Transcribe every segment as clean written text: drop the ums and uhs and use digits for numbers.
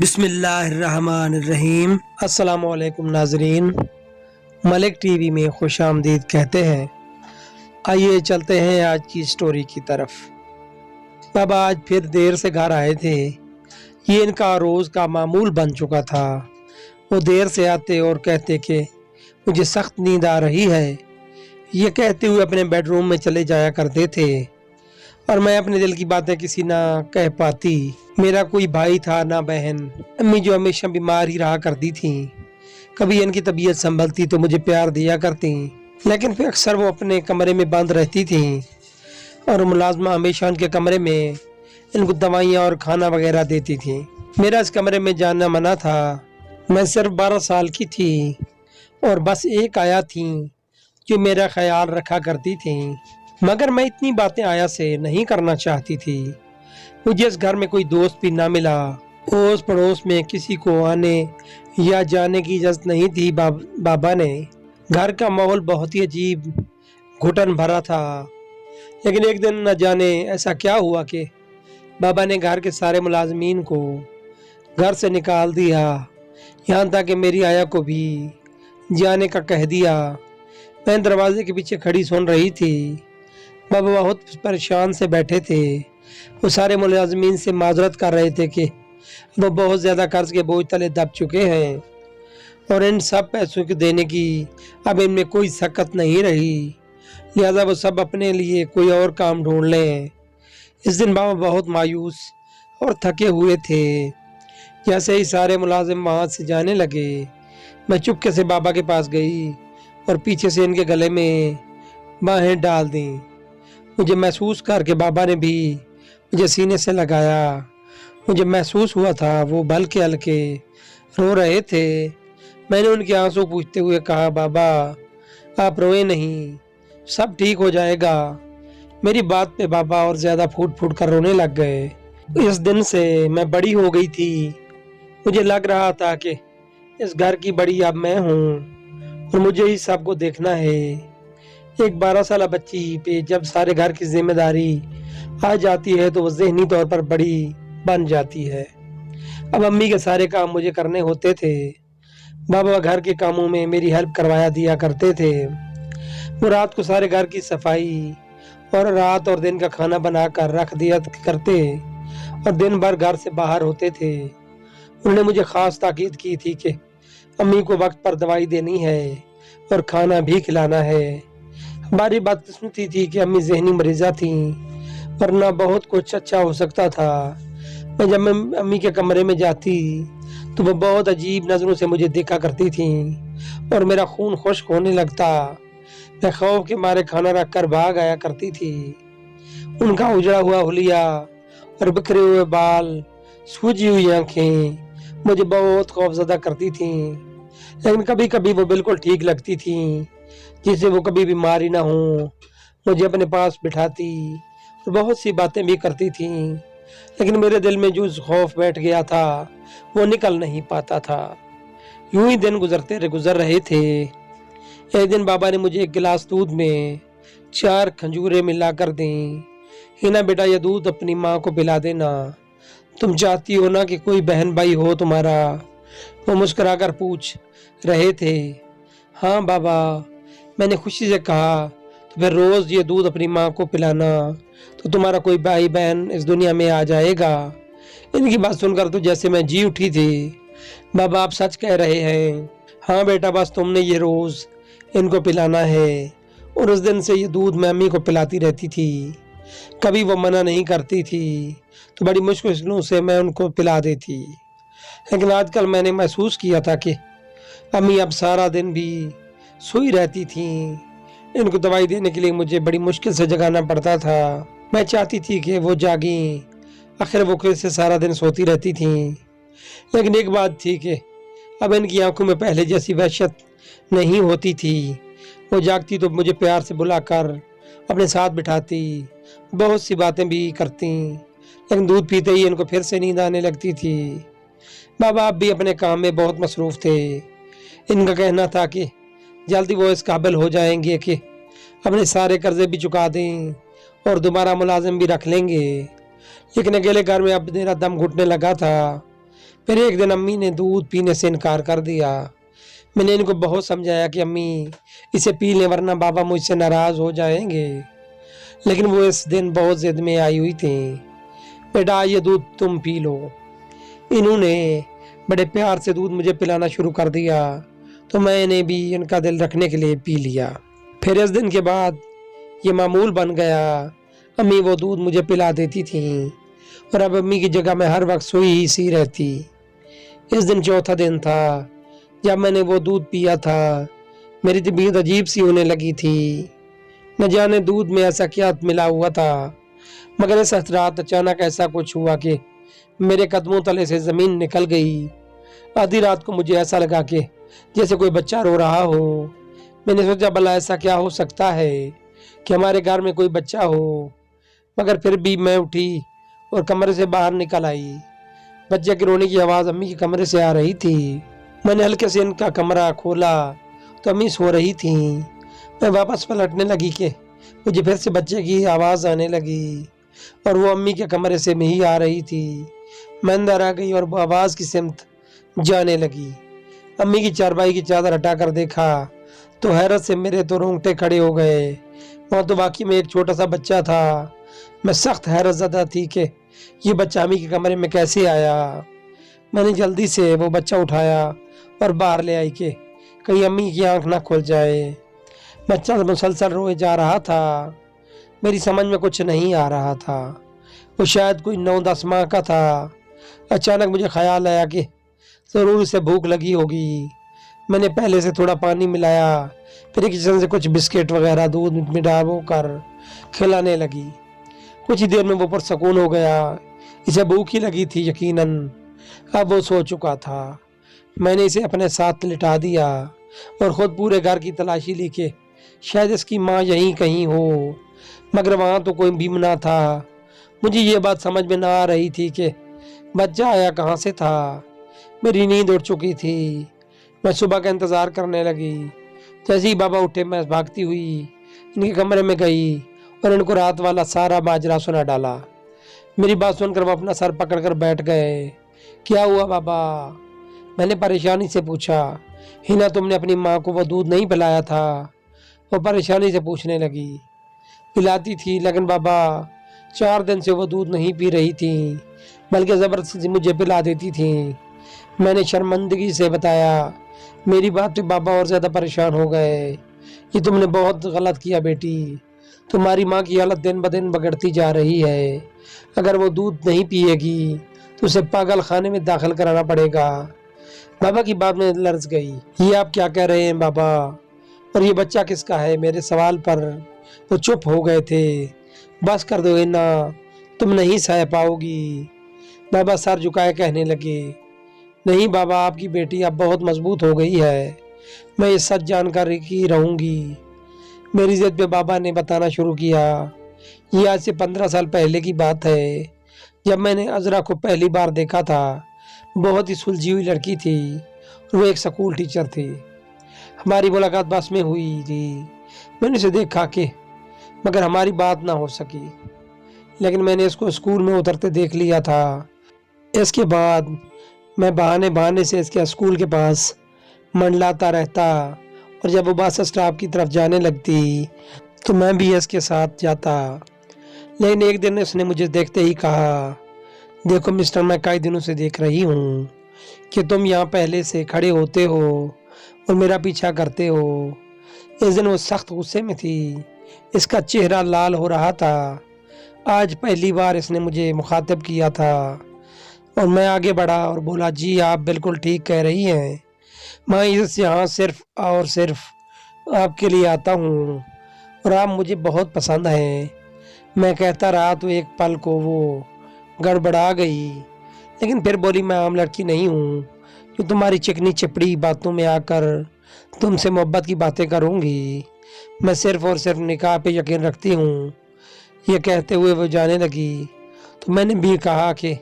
بسم اللہ الرحمن الرحیم۔ السلام علیکم ناظرین، ملک ٹی وی میں خوش آمدید کہتے ہیں۔ آئیے چلتے ہیں آج کی سٹوری کی طرف۔ بابا آج پھر دیر سے گھر آئے تھے۔ یہ ان کا روز کا معمول بن چکا تھا۔ وہ دیر سے آتے اور کہتے کہ مجھے سخت نیند آ رہی ہے۔ یہ کہتے ہوئے اپنے بیڈ روم میں چلے جایا کرتے تھے اور میں اپنے دل کی باتیں کسی نہ کہہ پاتی۔ میرا کوئی بھائی تھا نہ بہن۔ امی جو ہمیشہ بیمار ہی رہا کرتی تھیں، کبھی ان کی طبیعت سنبھلتی تو مجھے پیار دیا کرتی، لیکن پھر اکثر وہ اپنے کمرے میں بند رہتی تھیں اور ملازمہ ہمیشہ ان کے کمرے میں ان کو دوائیاں اور کھانا وغیرہ دیتی تھیں۔ میرا اس کمرے میں جانا منع تھا۔ میں صرف 12 سال کی تھی اور بس ایک آیا تھیں جو میرا خیال رکھا کرتی تھیں، مگر میں اتنی باتیں آیا سے نہیں کرنا چاہتی تھی۔ مجھے اس گھر میں کوئی دوست بھی نہ ملا۔ اوس پڑوس میں کسی کو آنے یا جانے کی اجازت نہیں تھی۔ بابا نے گھر کا ماحول بہت ہی عجیب گھٹن بھرا تھا، لیکن ایک دن نہ جانے ایسا کیا ہوا کہ بابا نے گھر کے سارے ملازمین کو گھر سے نکال دیا، یہاں تک کہ میری آیا کو بھی جانے کا کہہ دیا۔ میں دروازے کے پیچھے کھڑی سن رہی تھی۔ بابا بہت پریشان سے بیٹھے تھے۔ وہ سارے ملازمین سے معذرت کر رہے تھے کہ وہ بہت زیادہ قرض کے بوجھ تلے دب چکے ہیں اور ان سب پیسوں کو دینے کی اب ان میں کوئی سکت نہیں رہی، لہذا وہ سب اپنے لیے کوئی اور کام ڈھونڈ لیں۔ اس دن بابا بہت مایوس اور تھکے ہوئے تھے۔ جیسے ہی سارے ملازم وہاں سے جانے لگے، میں چپکے سے بابا کے پاس گئی اور پیچھے سے ان کے گلے میں باہیں ڈال دیں۔ مجھے محسوس کر کے بابا نے بھی مجھے سینے سے لگایا۔ مجھے محسوس ہوا تھا وہ ہلکے ہلکے رو رہے تھے۔ میں نے ان کے آنسو پوچھتے ہوئے کہا، بابا آپ روئے نہیں، سب ٹھیک ہو جائے گا۔ میری بات پہ بابا اور زیادہ پھوٹ پھوٹ کر رونے لگ گئے۔ اس دن سے میں بڑی ہو گئی تھی۔ مجھے لگ رہا تھا کہ اس گھر کی بڑی اب میں ہوں اور مجھے ہی سب کو دیکھنا ہے۔ ایک 12 سالہ بچی پہ جب سارے گھر کی ذمہ داری آ جاتی ہے تو وہ ذہنی طور پر بڑی بن جاتی ہے۔ اب امی کے سارے کام مجھے کرنے ہوتے تھے۔ بابا گھر کے کاموں میں میری ہیلپ کروایا دیا کرتے تھے۔ وہ رات کو سارے گھر کی صفائی اور رات اور دن کا کھانا بنا کر رکھ دیا کرتے اور دن بھر گھر سے باہر ہوتے تھے۔ انہوں نے مجھے خاص تاکید کی تھی کہ امی کو وقت پر دوائی دینی ہے اور کھانا بھی کھلانا ہے۔ ہماری بدقسمتی تھی کہ امی ذہنی مریضہ تھیں، ورنہ بہت کچھ اچھا ہو سکتا تھا۔ میں جب امی کے کمرے میں جاتی تو وہ بہت عجیب نظروں سے مجھے دیکھا کرتی تھیں اور میرا خون خشک ہونے لگتا۔ میں خوف کے مارے کھانا رکھ کر بھاگ آیا کرتی تھی۔ ان کا اجڑا ہوا حلیہ اور بکھرے ہوئے بال، سوجی ہوئی آنکھیں مجھے بہت خوف زدہ کرتی تھیں، لیکن کبھی کبھی وہ بالکل ٹھیک لگتی تھیں، جسے وہ کبھی بیماری نہ ہوں۔ مجھے اپنے پاس بٹھاتی اور بہت سی باتیں بھی کرتی تھیں، لیکن میرے دل میں جو خوف بیٹھ گیا تھا وہ نکل نہیں پاتا تھا۔ یوں ہی دن گزر رہے تھے۔ ایک دن بابا نے مجھے ایک گلاس دودھ میں 4 کھجوریں ملا کر دیں۔ ہینا بیٹا، یہ دودھ اپنی ماں کو پلا دینا، تم چاہتی ہو نا کہ کوئی بہن بھائی ہو تمہارا؟ وہ مسکرا کر پوچھ رہے تھے۔ ہاں بابا، میں نے خوشی سے کہا۔ تو پھر روز یہ دودھ اپنی ماں کو پلانا تو تمہارا کوئی بھائی بہن اس دنیا میں آ جائے گا۔ ان کی بات سن کر تو جیسے میں جی اٹھی تھی۔ بابا آپ سچ کہہ رہے ہیں؟ ہاں بیٹا، بس تم نے یہ روز ان کو پلانا ہے۔ اور اس دن سے یہ دودھ میں امی کو پلاتی رہتی تھی۔ کبھی وہ منع نہیں کرتی تھی تو بڑی مشکلوں سے میں ان کو پلا دیتی، لیکن آج کل میں نے محسوس کیا تھا کہ امی اب سارا دن بھی سوئی رہتی تھیں۔ ان کو دوائی دینے کے لیے مجھے بڑی مشکل سے جگانا پڑتا تھا۔ میں چاہتی تھی کہ وہ جاگیں، آخر وہ کیسے سارا دن سوتی رہتی تھیں۔ لیکن ایک بات تھی کہ اب ان کی آنکھوں میں پہلے جیسی وحشت نہیں ہوتی تھی۔ وہ جاگتی تو مجھے پیار سے بلا کر اپنے ساتھ بٹھاتی، بہت سی باتیں بھی کرتی، لیکن دودھ پیتے ہی ان کو پھر سے نیند آنے لگتی تھی۔ بابا اب بھی اپنے کام میں بہت مصروف تھے۔ ان کا کہنا تھا کہ جلدی وہ اس قابل ہو جائیں گے کہ اپنے سارے قرضے بھی چکا دیں اور دوبارہ ملازم بھی رکھ لیں گے، لیکن اکیلے گھر میں اب میرا دم گھٹنے لگا تھا۔ پھر ایک دن امی نے دودھ پینے سے انکار کر دیا۔ میں نے ان کو بہت سمجھایا کہ امی اسے پی لیں ورنہ بابا مجھ سے ناراض ہو جائیں گے، لیکن وہ اس دن بہت ضد میں آئی ہوئی تھیں۔ بیٹا یہ دودھ تم پی لو۔ انہوں نے بڑے پیار سے دودھ مجھے پلانا شروع کر دیا تو میں نے بھی ان کا دل رکھنے کے لیے پی لیا۔ پھر اس دن کے بعد یہ معمول بن گیا، امی وہ دودھ مجھے پلا دیتی تھیں اور اب امی کی جگہ میں ہر وقت سوئی ہی سی رہتی۔ اس دن چوتھا دن تھا جب میں نے وہ دودھ پیا تھا۔ میری طبیعت عجیب سی ہونے لگی تھی، نہ جانے دودھ میں ایسا کیا ملا ہوا تھا، مگر اس رات اچانک ایسا کچھ ہوا کہ میرے قدموں تلے سے زمین نکل گئی۔ آدھی رات کو مجھے ایسا لگا کہ جیسے کوئی بچہ رو رہا ہو۔ میں نے سوچا بھلا ایسا کیا ہو سکتا ہے کہ ہمارے گھر میں کوئی بچہ ہو، مگر پھر بھی میں اٹھی اور کمرے سے باہر نکل آئی۔ بچے کے رونے کی آواز امی کے کمرے سے آ رہی تھی۔ میں نے ہلکے سے ان کا کمرہ کھولا تو امی سو رہی تھیں۔ میں واپس پلٹنے لگی کہ مجھے پھر سے بچے کی آواز آنے لگی اور وہ امی کے کمرے سے میں ہی آ رہی تھی۔ میں اندر آ گئی اور وہ آواز کی سمت جانے لگی۔ امی کی چارپائی کی چادر ہٹا کر دیکھا تو حیرت سے میرے تو رونگٹے کھڑے ہو گئے۔ وہاں تو واقعی میں ایک چھوٹا سا بچہ تھا۔ میں سخت حیرت زدہ تھی کہ یہ بچہ امی کے کمرے میں کیسے آیا۔ میں نے جلدی سے وہ بچہ اٹھایا اور باہر لے آئی کہ کہیں امی کی آنکھ نہ کھل جائے۔ بچہ مسلسل روئے جا رہا تھا۔ میری سمجھ میں کچھ نہیں آ رہا تھا۔ وہ شاید کوئی 9-10 ماہ کا تھا۔ اچانک مجھے خیال آیا کہ ضرور اسے بھوک لگی ہوگی۔ میں نے پہلے سے تھوڑا پانی ملایا، پھر کچن سے کچھ بسکٹ وغیرہ دودھ میں ڈالو کر کھلانے لگی۔ کچھ ہی دیر میں وہ پرسکون ہو گیا۔ اسے بھوک ہی لگی تھی یقیناً۔ اب وہ سو چکا تھا۔ میں نے اسے اپنے ساتھ لٹا دیا اور خود پورے گھر کی تلاشی لی کہ شاید اس کی ماں یہیں کہیں ہو، مگر وہاں تو کوئی بھی نہ تھا۔ مجھے یہ بات سمجھ میں نہ آ رہی تھی کہ بچہ آیا کہاں سے تھا۔ میری نیند اڑ چکی تھی۔ میں صبح کا انتظار کرنے لگی۔ جیسے ہی بابا اٹھے میں بھاگتی ہوئی ان کے کمرے میں گئی اور ان کو رات والا سارا ماجرا سنا ڈالا۔ میری بات سن کر وہ اپنا سر پکڑ کر بیٹھ گئے۔ کیا ہوا بابا؟ میں نے پریشانی سے پوچھا۔ ہنا تم نے اپنی ماں کو وہ دودھ نہیں پلایا تھا؟ وہ پریشانی سے پوچھنے لگی۔ پلاتی تھی لیکن بابا 4 دن سے وہ دودھ نہیں پی رہی تھی، بلکہ زبردستی مجھے پلا دیتی تھیں۔ میں نے شرمندگی سے بتایا۔ میری بات پہ بابا اور زیادہ پریشان ہو گئے۔ یہ تم نے بہت غلط کیا بیٹی، تمہاری ماں کی حالت دن بدن بگڑتی جا رہی ہے۔ اگر وہ دودھ نہیں پیے گی تو اسے پاگل خانے میں داخل کرانا پڑے گا۔ بابا کی بات میں لرز گئی۔ یہ آپ کیا کہہ رہے ہیں بابا؟ اور یہ بچہ کس کا ہے؟ میرے سوال پر وہ چپ ہو گئے تھے۔ بس کر دو نا، تم نہیں سہ پاؤ گی۔ بابا سر جھکائے کہنے لگے، نہیں بابا آپ کی بیٹی اب بہت مضبوط ہو گئی ہے، میں یہ سچ جان کر ہی رہوں گی۔ میری ضد پہ بابا نے بتانا شروع کیا۔ یہ آج سے 15 سال پہلے کی بات ہے، جب میں نے عذرا کو پہلی بار دیکھا تھا۔ بہت ہی سلجھی ہوئی لڑکی تھی اور وہ ایک سکول ٹیچر تھی۔ ہماری ملاقات بس میں ہوئی تھی۔ میں نے اسے دیکھا کہ مگر ہماری بات نہ ہو سکی، لیکن میں نے اس کو اسکول میں اترتے دیکھ لیا تھا۔ اس کے بعد میں بہانے سے اس کے اسکول کے پاس منڈلاتا رہتا اور جب وہ بس اسٹاپ کی طرف جانے لگتی تو میں بھی اس کے ساتھ جاتا۔ لیکن ایک دن اس نے مجھے دیکھتے ہی کہا، دیکھو مسٹر، میں کئی دنوں سے دیکھ رہی ہوں کہ تم یہاں پہلے سے کھڑے ہوتے ہو اور میرا پیچھا کرتے ہو۔ اس دن وہ سخت غصے میں تھی، اس کا چہرہ لال ہو رہا تھا۔ آج پہلی بار اس نے مجھے مخاطب کیا تھا اور میں آگے بڑھا اور بولا، جی آپ بالکل ٹھیک کہہ رہی ہیں، میں یہاں صرف اور صرف آپ کے لیے آتا ہوں اور آپ مجھے بہت پسند ہیں۔ میں کہتا رہا تو ایک پل کو وہ گڑبڑا گئی، لیکن پھر بولی، میں عام لڑکی نہیں ہوں جو تمہاری چکنی چپڑی باتوں میں آ کر تم سے محبت کی باتیں کروں گی۔ میں صرف اور صرف نکاح پہ یقین رکھتی ہوں۔ یہ کہتے ہوئے وہ جانے لگی تو میں نے بھی کہا کہ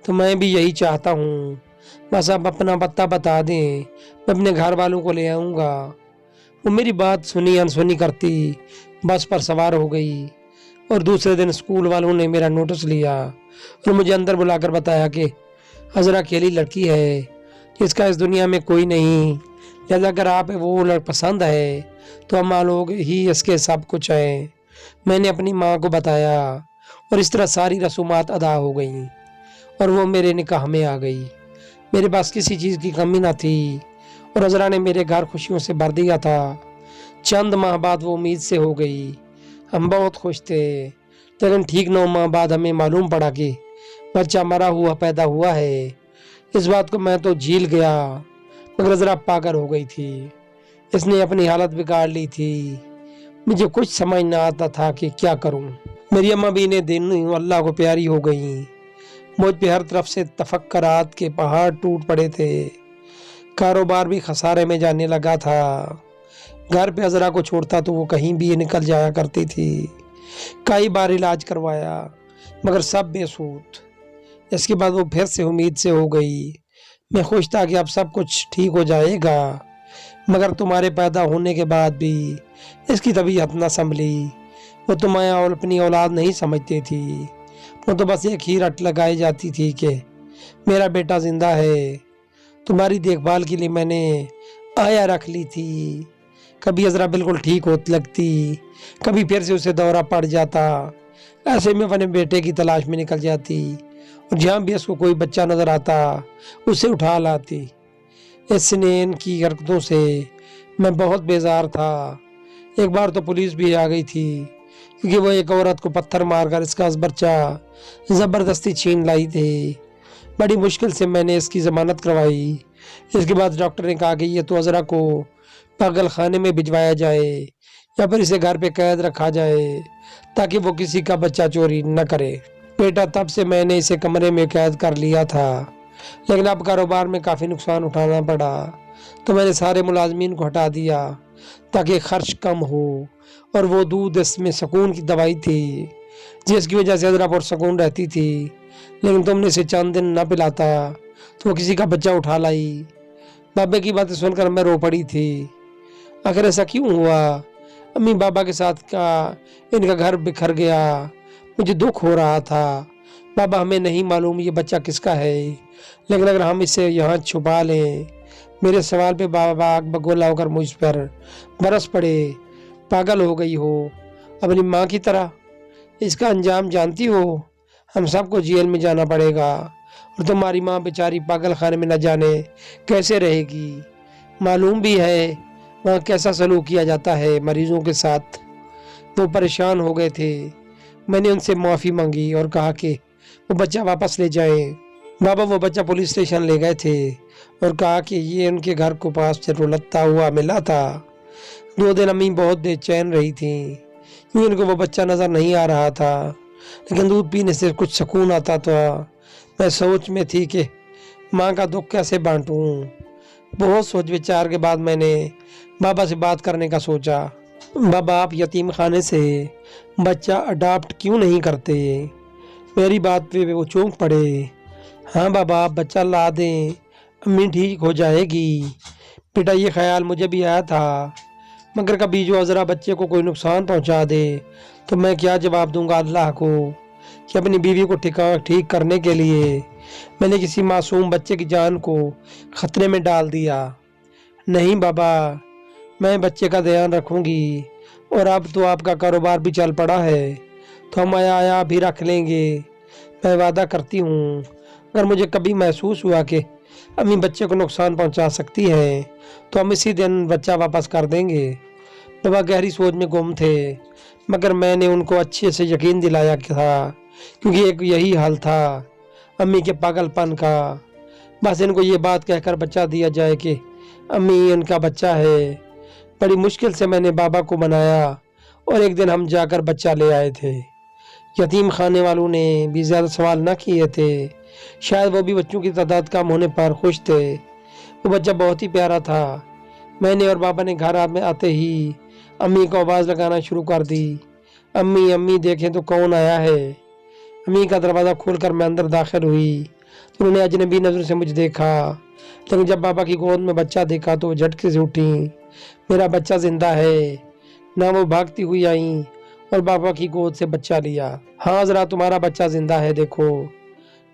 تو میں بھی یہی چاہتا ہوں، بس آپ اپنا پتہ بتا دیں، میں اپنے گھر والوں کو لے آؤں گا۔ وہ میری بات سنی انسنی کرتی بس پر سوار ہو گئی اور دوسرے دن اسکول والوں نے میرا نوٹس لیا اور مجھے اندر بلا کر بتایا کہ عذرا اکیلی لڑکی ہے جس کا اس دنیا میں کوئی نہیں، لہذا اگر آپ وہ پسند ہے تو ہم لوگ ہی اس کے سب کچھ ہیں۔ میں نے اپنی ماں کو بتایا اور اس طرح ساری رسومات ادا ہو گئیں اور وہ میرے نکاح میں آ گئی۔ میرے پاس کسی چیز کی کمی نہ تھی اور عذرا نے میرے گھر خوشیوں سے بھر دیا تھا۔ چند ماہ بعد وہ امید سے ہو گئی۔ ہم بہت خوش تھے، لیکن ٹھیک 9 ماہ بعد ہمیں معلوم پڑا کہ بچہ مرا ہوا پیدا ہوا ہے۔ اس بات کو میں تو جھیل گیا، مگر عذرا پاگل ہو گئی تھی۔ اس نے اپنی حالت بگاڑ لی تھی۔ مجھے کچھ سمجھ نہ آتا تھا کہ کیا کروں۔ میری اماں بھی نے دن اللہ کو پیاری ہو گئیں۔ مجھ پہ ہر طرف سے تفکرات کے پہاڑ ٹوٹ پڑے تھے۔ کاروبار بھی خسارے میں جانے لگا تھا۔ گھر پہ عذرا کو چھوڑتا تو وہ کہیں بھی نکل جایا کرتی تھی۔ کئی بار علاج کروایا مگر سب بے سود۔ اس کے بعد وہ پھر سے امید سے ہو گئی۔ میں خوش تھا کہ اب سب کچھ ٹھیک ہو جائے گا، مگر تمہارے پیدا ہونے کے بعد بھی اس کی طبیعت نہ سنبھلی۔ وہ تمہیں اپنی اولاد نہیں سمجھتی تھی، وہ تو بس ایک ہی رٹ لگائی جاتی تھی کہ میرا بیٹا زندہ ہے۔ تمہاری دیکھ بھال کے لیے میں نے آیا رکھ لی تھی۔ کبھی عذرا بالکل ٹھیک ہوتی لگتی، کبھی پھر سے اسے دورہ پڑ جاتا۔ ایسے میں اپنے بیٹے کی تلاش میں نکل جاتی اور جہاں بھی اس کو کوئی بچہ نظر آتا اسے اٹھا لاتی۔ اس نے ان کی حرکتوں سے میں بہت بیزار تھا۔ ایک بار تو پولیس بھی آ گئی تھی کیونکہ وہ ایک عورت کو پتھر مار کر اس کا بچہ زبردستی چھین لائی تھی۔ بڑی مشکل سے میں نے اس کی ضمانت کروائی۔ اس کے بعد ڈاکٹر نے کہا کہ یہ تو عذرا کو پاگل خانے میں بھجوایا جائے یا پھر اسے گھر پہ قید رکھا جائے تاکہ وہ کسی کا بچہ چوری نہ کرے۔ بیٹا تب سے میں نے اسے کمرے میں قید کر لیا تھا، لیکن اب کاروبار میں کافی نقصان اٹھانا پڑا تو میں نے سارے ملازمین کو ہٹا دیا تاکہ خرچ کم ہو، اور وہ دودھ اس میں سکون کی دوائی تھی جس کی وجہ سے عذرا پرسکون رہتی تھی، لیکن تم نے اسے چند دن نہ پلاتا تو وہ کسی کا بچہ اٹھا لائی۔ بابا کی باتیں سن کر میں رو پڑی تھی۔ آخر ایسا کیوں ہوا؟ امی بابا کے ساتھ ان کا گھر بکھر گیا۔ مجھے دکھ ہو رہا تھا۔ بابا ہمیں نہیں معلوم یہ بچہ کس کا ہے، لیکن اگر ہم اسے یہاں چھپا لیں۔ میرے سوال پہ بابا آگ بگولا ہو کر مجھ پر برس پڑے۔ پاگل ہو گئی ہو اپنی ماں کی طرح؟ اس کا انجام جانتی ہو؟ ہم سب کو جیل میں جانا پڑے گا اور تمہاری ماں بیچاری پاگل خانے میں نہ جانے کیسے رہے گی۔ معلوم بھی ہے وہاں کیسا سلوک کیا جاتا ہے مریضوں کے ساتھ۔ وہ پریشان ہو گئے تھے۔ میں نے ان سے معافی مانگی اور کہا کہ وہ بچہ واپس لے جائیں۔ بابا وہ بچہ پولیس اسٹیشن لے گئے تھے اور کہا کہ یہ ان کے گھر کو پاس سے رولتا ہوا ملا تھا۔ 2 دن امی بہت بے چین رہی تھیں کیونکہ ان کو وہ بچہ نظر نہیں آ رہا تھا، لیکن دودھ پینے سے کچھ سکون آتا تھا۔ میں سوچ میں تھی کہ ماں کا دکھ کیسے بانٹوں۔ بہت سوچ وچار کے بعد میں نے بابا سے بات کرنے کا سوچا۔ بابا آپ یتیم خانے سے بچہ اڈاپٹ کیوں نہیں کرتے؟ میری بات پہ وہ چونک پڑے۔ ہاں بابا آپ بچہ لا دیں، امی ٹھیک ہو جائے گی۔ بیٹا یہ خیال مجھے بھی آیا تھا، مگر کبھی جو عذرا بچے کو کوئی نقصان پہنچا دے تو میں کیا جواب دوں گا اللہ کو کہ اپنی بیوی کو ٹھیک کرنے کے لیے میں نے کسی معصوم بچے کی جان کو خطرے میں ڈال دیا۔ نہیں بابا، میں بچے کا دھیان رکھوں گی، اور اب تو آپ کا کاروبار بھی چل پڑا ہے تو ہم آیا بھی رکھ لیں گے۔ میں وعدہ کرتی ہوں اگر مجھے کبھی محسوس ہوا کہ امی بچے کو نقصان پہنچا سکتی ہیں تو ہم اسی دن بچہ واپس کر دیں گے۔ بابا گہری سوچ میں گم تھے، مگر میں نے ان کو اچھے سے یقین دلایا تھا کیونکہ ایک یہی حال تھا امی کے پاگل پن کا۔ بس ان کو یہ بات کہہ کر بچہ دیا جائے کہ امی ان کا بچہ ہے۔ بڑی مشکل سے میں نے بابا کو منایا اور ایک دن ہم جا کر بچہ لے آئے تھے۔ یتیم خانے والوں نے بھی زیادہ سوال نہ کیے تھے، شاید وہ بھی بچوں کی تعداد کم ہونے پر خوش تھے۔ وہ بچہ بہت ہی پیارا تھا۔ میں نے اور بابا نے گھر میں آتے ہی امی کو آواز لگانا شروع کر دی۔ امی امی دیکھیں تو کون آیا ہے۔ امی کا دروازہ کھول کر میں اندر داخل ہوئی تو انہوں نے اجنبی نظر سے مجھے دیکھا، لیکن جب بابا کی گود میں بچہ دیکھا تو وہ جھٹکے سے اٹھیں۔ میرا بچہ زندہ ہے۔ نہ وہ بھاگتی ہوئی آئیں اور بابا کی گود سے بچہ لیا۔ ہاں ذرا تمہارا بچہ زندہ ہے دیکھو۔